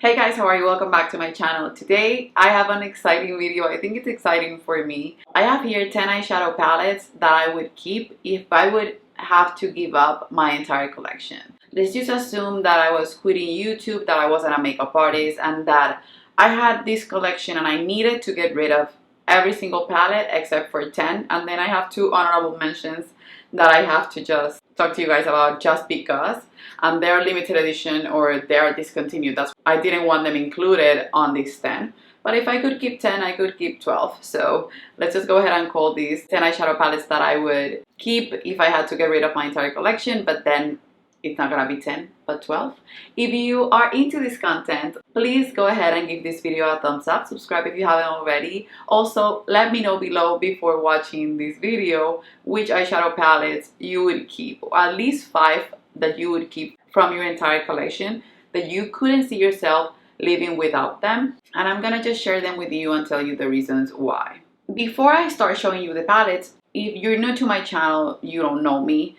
Hey guys, how are you? Welcome back to my channel. Today I have an exciting video. I think it's exciting for me. I have here 10 eyeshadow palettes that I would keep if I would have to give up my entire collection. Let's just assume that I was quitting YouTube, that I wasn't a makeup artist, and that I had this collection and I needed to get rid of every single palette except for 10. And then I have two honorable mentions that I have to just talk to you guys about just because they're limited edition or they're discontinued. That's I didn't want them included on this 10. But if I could keep 10, I could keep 12. So let's just go ahead and call these 10 eyeshadow palettes that I would keep if I had to get rid of my entire collection, but then it's not gonna be 10 but 12. If you are into this content, please go ahead and give this video a thumbs up, subscribe if you haven't already. Also, let me know below before watching this video which eyeshadow palettes you would keep, or at least 5 that you would keep from your entire collection that you couldn't see yourself living without them, and I'm gonna just share them with you and tell you the reasons why. Before I start showing you the palettes, if you're new to my channel, you don't know me,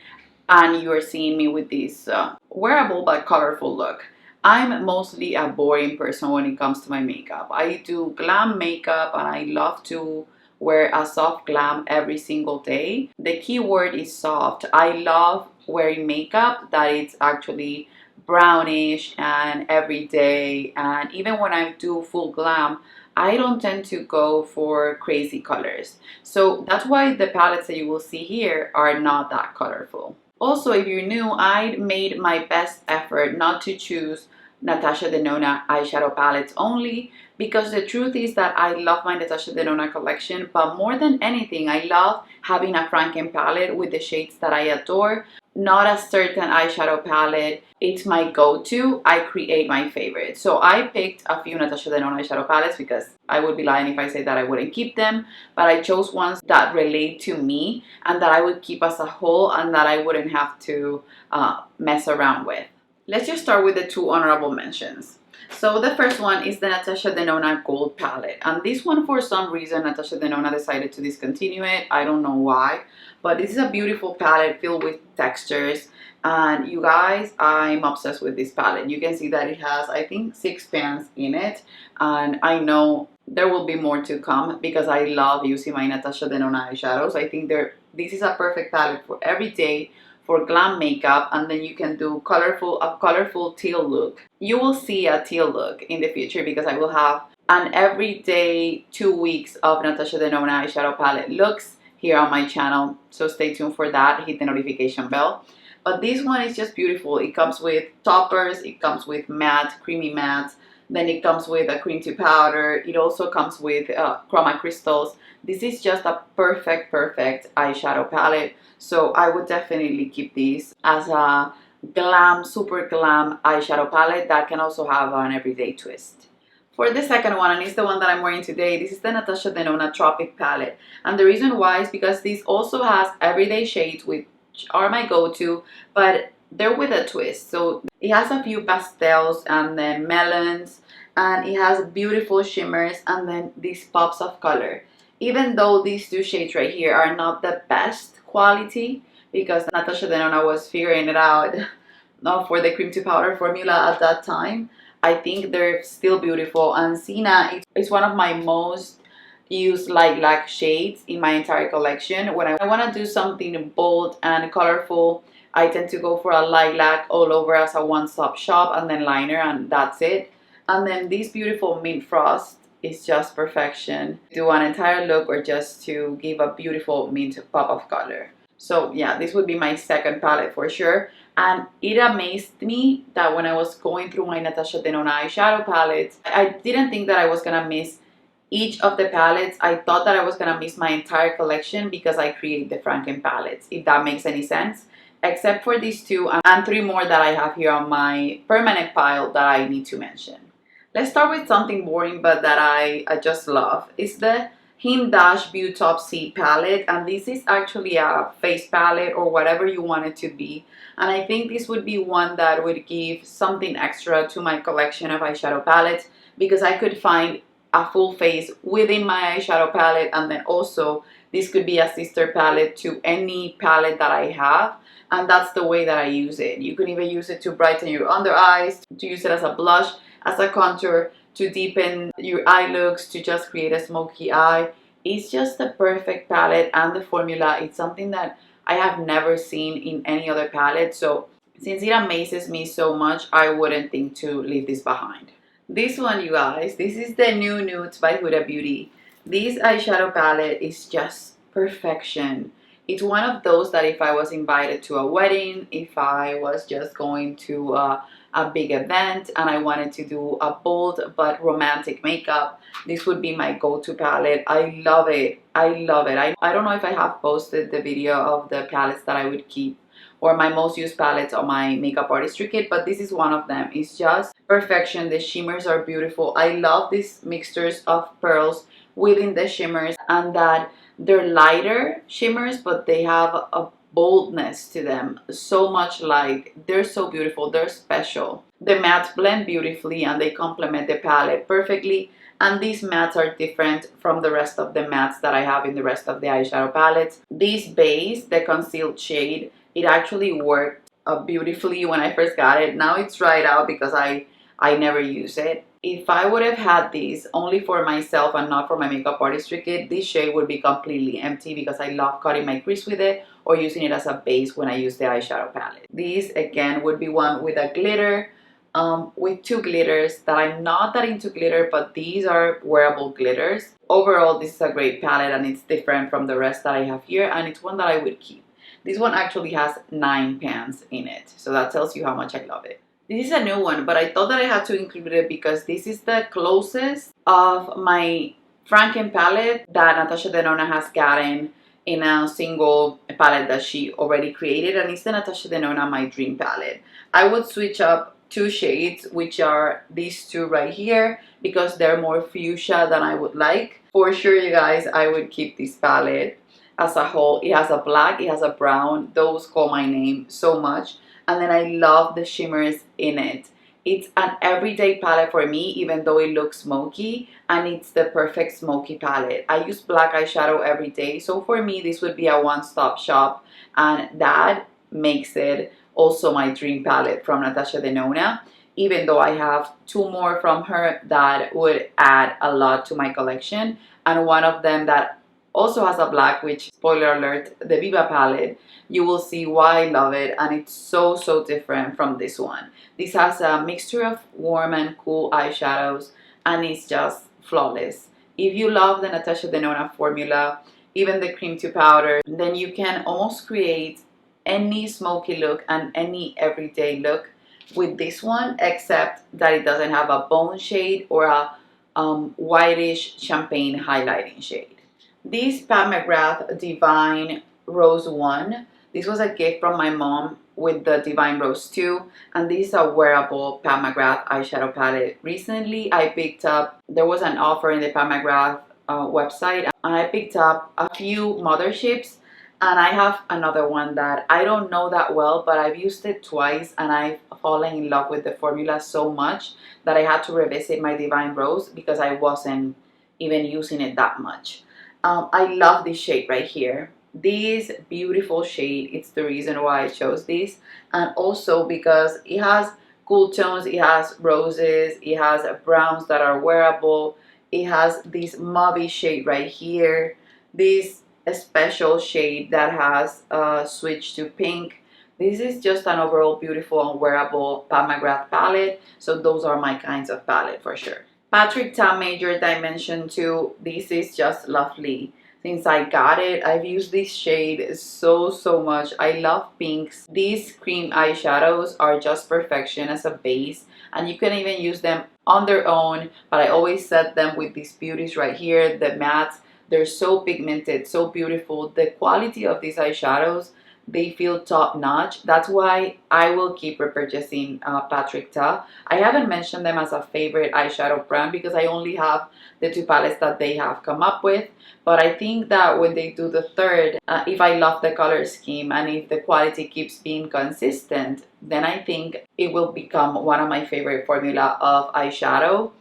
and you are seeing me with this wearable but colorful look. I'm mostly a boring person when it comes to my makeup. I do glam makeup and I love to wear a soft glam every single day. The key word is soft. I love wearing makeup that it's actually brownish and everyday, and even when I do full glam, I don't tend to go for crazy colors. So that's why the palettes that you will see here are not that colorful. Also, if you're new, I made my best effort not to choose Natasha Denona eyeshadow palettes only, because the truth is that I love my Natasha Denona collection, but more than anything, I love having a Franken palette with the shades that I adore. Not a certain eyeshadow palette, it's my go-to. I create my favorite. So I picked a few Natasha Denona eyeshadow palettes because I would be lying if I say that I wouldn't keep them, but I chose ones that relate to me and that I would keep as a whole and that I wouldn't have to mess around with. Let's just start with the two honorable mentions. So the first one is the Natasha Denona Gold palette, and this one, for some reason, Natasha Denona decided to discontinue it. I don't know why, but this is a beautiful palette filled with textures, and you guys, I'm obsessed with this palette. You can see that it has, I think, 6 pans in it, and I know there will be more to come because I love using my Natasha Denona eyeshadows. I think this is a perfect palette for every day, for glam makeup, and then you can do a colorful teal look. You will see a teal look in the future because I will have an everyday 2 weeks of Natasha Denona eyeshadow palette looks here on my channel, so stay tuned for that. Hit the notification bell. But this one is just beautiful. It comes with toppers, it comes with matte, creamy mattes, then it comes with a cream to powder. It also comes with chroma crystals. This is just a perfect eyeshadow palette. So I would definitely keep this as a glam, super glam eyeshadow palette that can also have an everyday twist. For the second one, and it's the one that I'm wearing today, this is the Natasha Denona Tropic palette. And the reason why is because this also has everyday shades, which are my go-to, but they're with a twist. So it has a few pastels and then melons, and it has beautiful shimmers and then these pops of color. Even though these two shades right here are not the best quality, because Natasha Denona was figuring it out for the cream to powder formula at that time, I think they're still beautiful. And Sienna is one of my most used lilac shades in my entire collection. When I want to do something bold and colorful, I tend to go for a lilac all over as a one-stop shop, and then liner, and that's it. And then this beautiful mint frost is just perfection. Do an entire look or just to give a beautiful mint pop of color. So yeah, this would be my second palette for sure. And it amazed me that when I was going through my Natasha Denona eyeshadow palettes, I didn't think that I was gonna miss each of the palettes. I thought that I was gonna miss my entire collection because I create the Franken palettes, if that makes any sense. Except for these two and 3 more that I have here on my permanent pile that I need to mention. Let's start with something boring but that I just love. It's the Him Dash Beauty Top C palette, and this is actually a face palette or whatever you want it to be. And I think this would be one that would give something extra to my collection of eyeshadow palettes, because I could find a full face within my eyeshadow palette, and then also this could be a sister palette to any palette that I have. And that's the way that I use it. You can even use it to brighten your under eyes, to use it as a blush. as a contour, to deepen your eye looks, to just create a smoky eye. It's just the perfect palette, and the formula, it's something that I have never seen in any other palette. So since it amazes me so much, I wouldn't think to leave this behind. This one, you guys, this is the New Nudes by Huda Beauty. This eyeshadow palette is just perfection. It's one of those that if I was invited to a wedding, if I was just going to a big event and I wanted to do a bold but romantic makeup, this would be my go-to palette. I love it. I love it. I don't know if I have posted the video of the palettes that I would keep, or my most used palettes on my makeup artistry kit, but this is one of them. It's just perfection. The shimmers are beautiful. I love these mixtures of pearls within the shimmers, and that they're lighter shimmers, but they have a boldness to them. So much light. They're so beautiful. They're special. The mattes blend beautifully and they complement the palette perfectly. And these mattes are different from the rest of the mattes that I have in the rest of the eyeshadow palettes. This base, the concealed shade, it actually worked beautifully when I first got it. Now it's dried out because I never use it. If I would have had these only for myself and not for my makeup artistry kit, this shade would be completely empty because I love cutting my crease with it or using it as a base when I use the eyeshadow palette. These again would be one with a glitter, with two glitters that I'm not that into glitter, but these are wearable glitters. Overall, this is a great palette and it's different from the rest that I have here, and it's one that I would keep. This one actually has 9 pans in it, so that tells you how much I love it. This is a new one, but I thought that I had to include it because this is the closest of my Franken palette that Natasha Denona has gotten in a single palette that she already created, and it's the Natasha Denona My Dream palette. I would switch up 2 shades, which are these 2 right here, because they're more fuchsia than I would like. For sure, you guys, I would keep this palette as a whole. It has a black, it has a brown. Those call my name so much. And then I love the shimmers in it. It's an everyday palette for me, even though it looks smoky, and it's the perfect smoky palette. I use black eyeshadow every day, so for me this would be a one-stop shop, and that makes it also my dream palette from Natasha Denona, even though I have 2 more from her that would add a lot to my collection, and one of them that also has a black, which, spoiler alert, the Viva palette. You will see why I love it, and it's so different from this one. This has a mixture of warm and cool eyeshadows, and it's just flawless. If you love the Natasha Denona formula, even the cream to powder, then you can almost create any smoky look and any everyday look with this one, except that it doesn't have a bone shade or a whitish champagne highlighting shade. This Pat McGrath Divine Rose 1, this was a gift from my mom with the Divine Rose 2, and this is a wearable Pat McGrath eyeshadow palette. Recently I picked up, there was an offer in the Pat McGrath website, and I picked up a few motherships, and I have another one that I don't know that well, but I've used it twice and I've fallen in love with the formula so much that I had to revisit my Divine Rose because I wasn't even using it that much. I love this shade right here. This beautiful shade, it's the reason why I chose this, and also because it has cool tones, it has roses, it has browns that are wearable, it has this mauvey shade right here, this special shade that has switched to pink. This is just an overall beautiful and wearable Pat McGrath palette, so those are my kinds of palette for sure. Patrick Ta Major Dimension 2, this is just lovely. Since I got it, I've used this shade so much. I love pinks. These cream eyeshadows are just perfection as a base, and you can even use them on their own, but I always set them with these beauties right here, the mattes. They're so pigmented, so beautiful. The quality of these eyeshadows, they feel top notch. That's why I will keep repurchasing Patrick Ta. I haven't mentioned them as a favorite eyeshadow brand because I only have the 2 palettes that they have come up with, but I think that when they do the third, if I love the color scheme and if the quality keeps being consistent, then I think it will become one of my favorite formula of eyeshadow.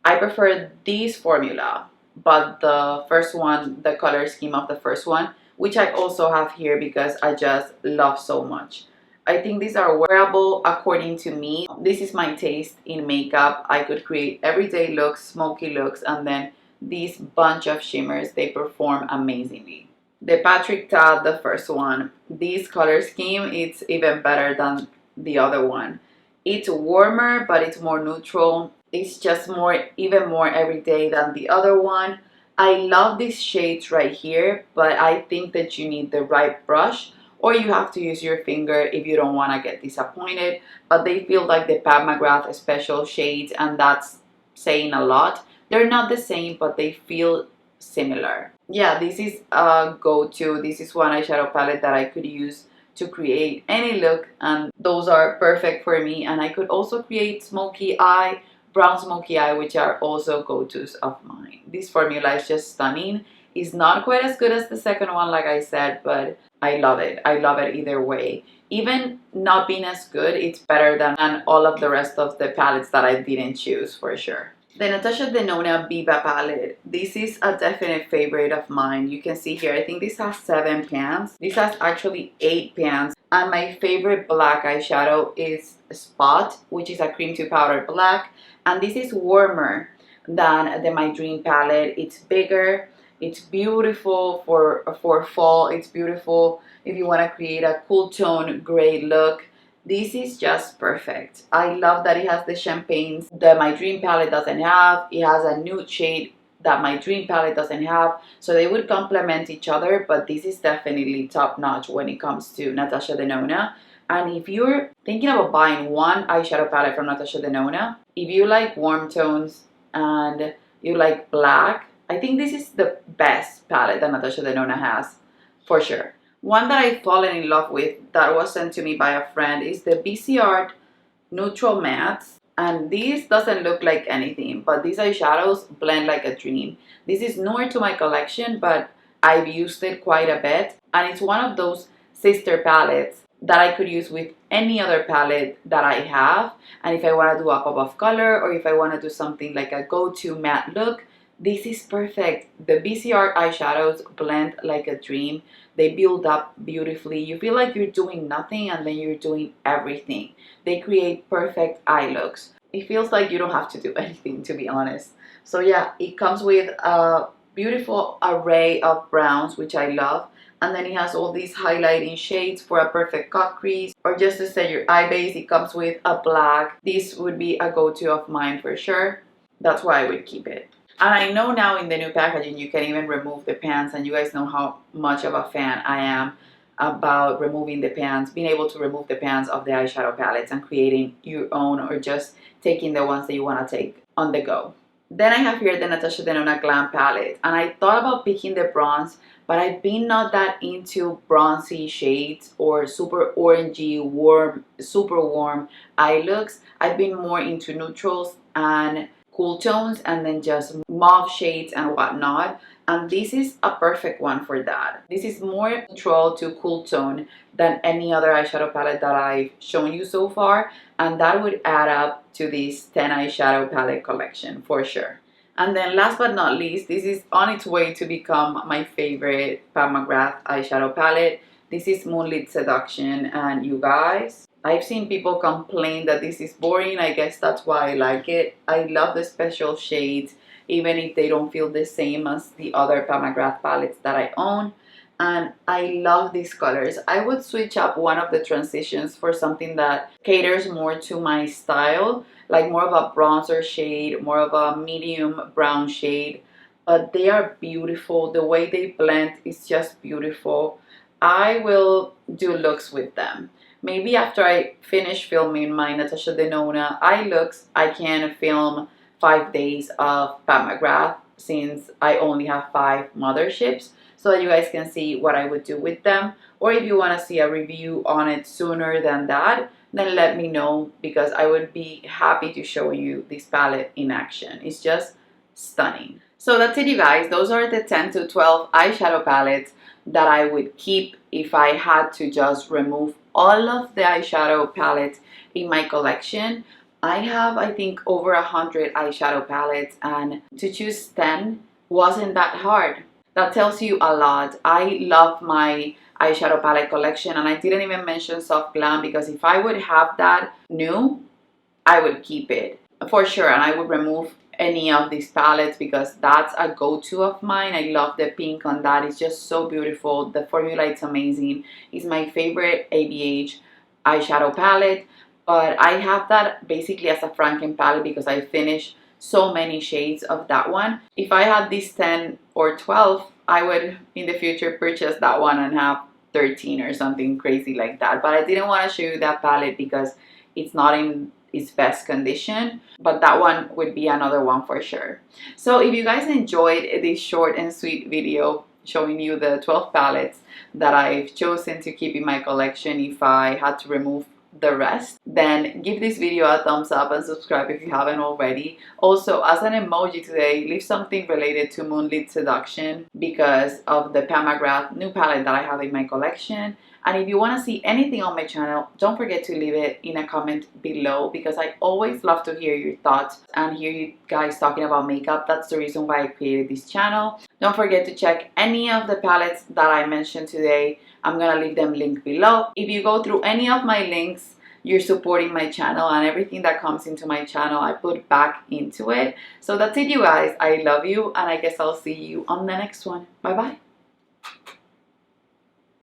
I prefer this formula, but the first one, the color scheme of the first one, which I also have here because I just love so much. I think these are wearable according to me. This is my taste in makeup. I could create everyday looks, smoky looks, and then these bunch of shimmers, they perform amazingly. The Patrick Ta, the first one, this color scheme, it's even better than the other one. It's warmer, but it's more neutral. It's just more, even more everyday than the other one. I love these shades right here, but I think that you need the right brush, or you have to use your finger if you don't want to get disappointed. But they feel like the Pat McGrath special shades, and that's saying a lot. They're not the same, but they feel similar. Yeah, this is a go-to. This is one eyeshadow palette that I could use to create any look, and those are perfect for me. And I could also create smoky eye, brown smoky eye, which are also go-tos of mine. This formula is just stunning. It's not quite as good as the second one, like I said, but I love it. I love it either way. Even not being as good, it's better than all of the rest of the palettes that I didn't choose, for sure. The Natasha Denona Biba palette. This is a definite favorite of mine. You can see here, I think this has 7 pans. This has actually 8 pans. And my favorite black eyeshadow is Spot, which is a cream to powder black. And this is warmer than the My Dream palette. It's bigger. It's beautiful for fall. It's beautiful if you want to create a cool tone gray look. This is just perfect. I love that it has the champagnes that My Dream palette doesn't have. It has a nude shade that My Dream palette doesn't have. So they would complement each other, but this is definitely top notch when it comes to Natasha Denona. And if you're thinking about buying one eyeshadow palette from Natasha Denona, if you like warm tones and you like black, I think this is the best palette that Natasha Denona has, for sure. One that I've fallen in love with that was sent to me by a friend is the BC Art Neutral Mattes. And this doesn't look like anything, but these eyeshadows blend like a dream. This is newer to my collection, but I've used it quite a bit. And it's one of those sister palettes that I could use with any other palette that I have. And if I want to do a pop of color, or if I want to do something like a go-to matte look, this is perfect. The BC Art eyeshadows blend like a dream. They build up beautifully. You feel like you're doing nothing and then you're doing everything. They create perfect eye looks. It feels like you don't have to do anything, to be honest. So yeah, it comes with a beautiful array of browns, which I love. And then it has all these highlighting shades for a perfect cut crease, or just to set your eye base. It comes with a black. This would be a go-to of mine for sure. That's why I would keep it. And I know now in the new packaging you can even remove the pans, and you guys know how much of a fan I am about removing the pans, being able to remove the pans of the eyeshadow palettes and creating your own, or just taking the ones that you want to take on the go. Then I have here the Natasha Denona Glam palette, and I thought about picking the bronze, but I've been not that into bronzy shades or super orangey, warm, super warm eye looks. I've been more into neutrals and cool tones, and then just mauve shades and whatnot. And this is a perfect one for that. This is more neutral to cool tone than any other eyeshadow palette that I've shown you so far, and that would add up to this 10 eyeshadow palette collection for sure. And then last but not least, this is on its way to become my favorite Pat McGrath eyeshadow palette. This is Moonlit Seduction, and you guys, I've seen people complain that this is boring. I guess that's why I like it. I love the special shades, even if they don't feel the same as the other Pat McGrath palettes that I own. And I love these colors. I would switch up one of the transitions for something that caters more to my style, like more of a bronzer shade, more of a medium brown shade. But they are beautiful. The way they blend is just beautiful. I will do looks with them. Maybe after I finish filming my Natasha Denona eye looks, I can film 5 days of Pat McGrath, since I only have 5 motherships, so that you guys can see what I would do with them. Or if you want to see a review on it sooner than that, then let me know, because I would be happy to show you this palette in action. It's just stunning. So that's it, you guys. Those are the 10 to 12 eyeshadow palettes that I would keep if I had to just remove all of the eyeshadow palettes in my collection. I have, I think, over 100 eyeshadow palettes, and to choose 10 wasn't that hard. That tells you a lot. I love my eyeshadow palette collection, and I didn't even mention Soft Glam because if I would have that new, I would keep it for sure, and I would remove any of these palettes because that's a go-to of mine. I love the pink on that. It's just so beautiful. The formula is amazing. It's my favorite ABH eyeshadow palette, but I have that basically as a Franken palette because I finished so many shades of that one. If I had these 10 or 12, I would in the future purchase that one and have 13 or something crazy like that. But I didn't want to show you that palette because it's not in its best condition, but that one would be another one for sure. So if you guys enjoyed this short and sweet video showing you the 12 palettes that I've chosen to keep in my collection if I had to remove the rest, then give this video a thumbs up and subscribe if you haven't already. Also, as an emoji today, leave something related to Moonlit Seduction because of the Pam McGrath new palette that I have in my collection. And if you want to see anything on my channel, don't forget to leave it in a comment below because I always love to hear your thoughts and hear you guys talking about makeup. That's the reason why I created this channel. Don't forget to check any of the palettes that I mentioned today. I'm gonna leave them linked below. If you go through any of my links, you're supporting my channel, and everything that comes into my channel I put back into it. So that's it, you guys. I love you, and I guess I'll see you on the next one. Bye bye.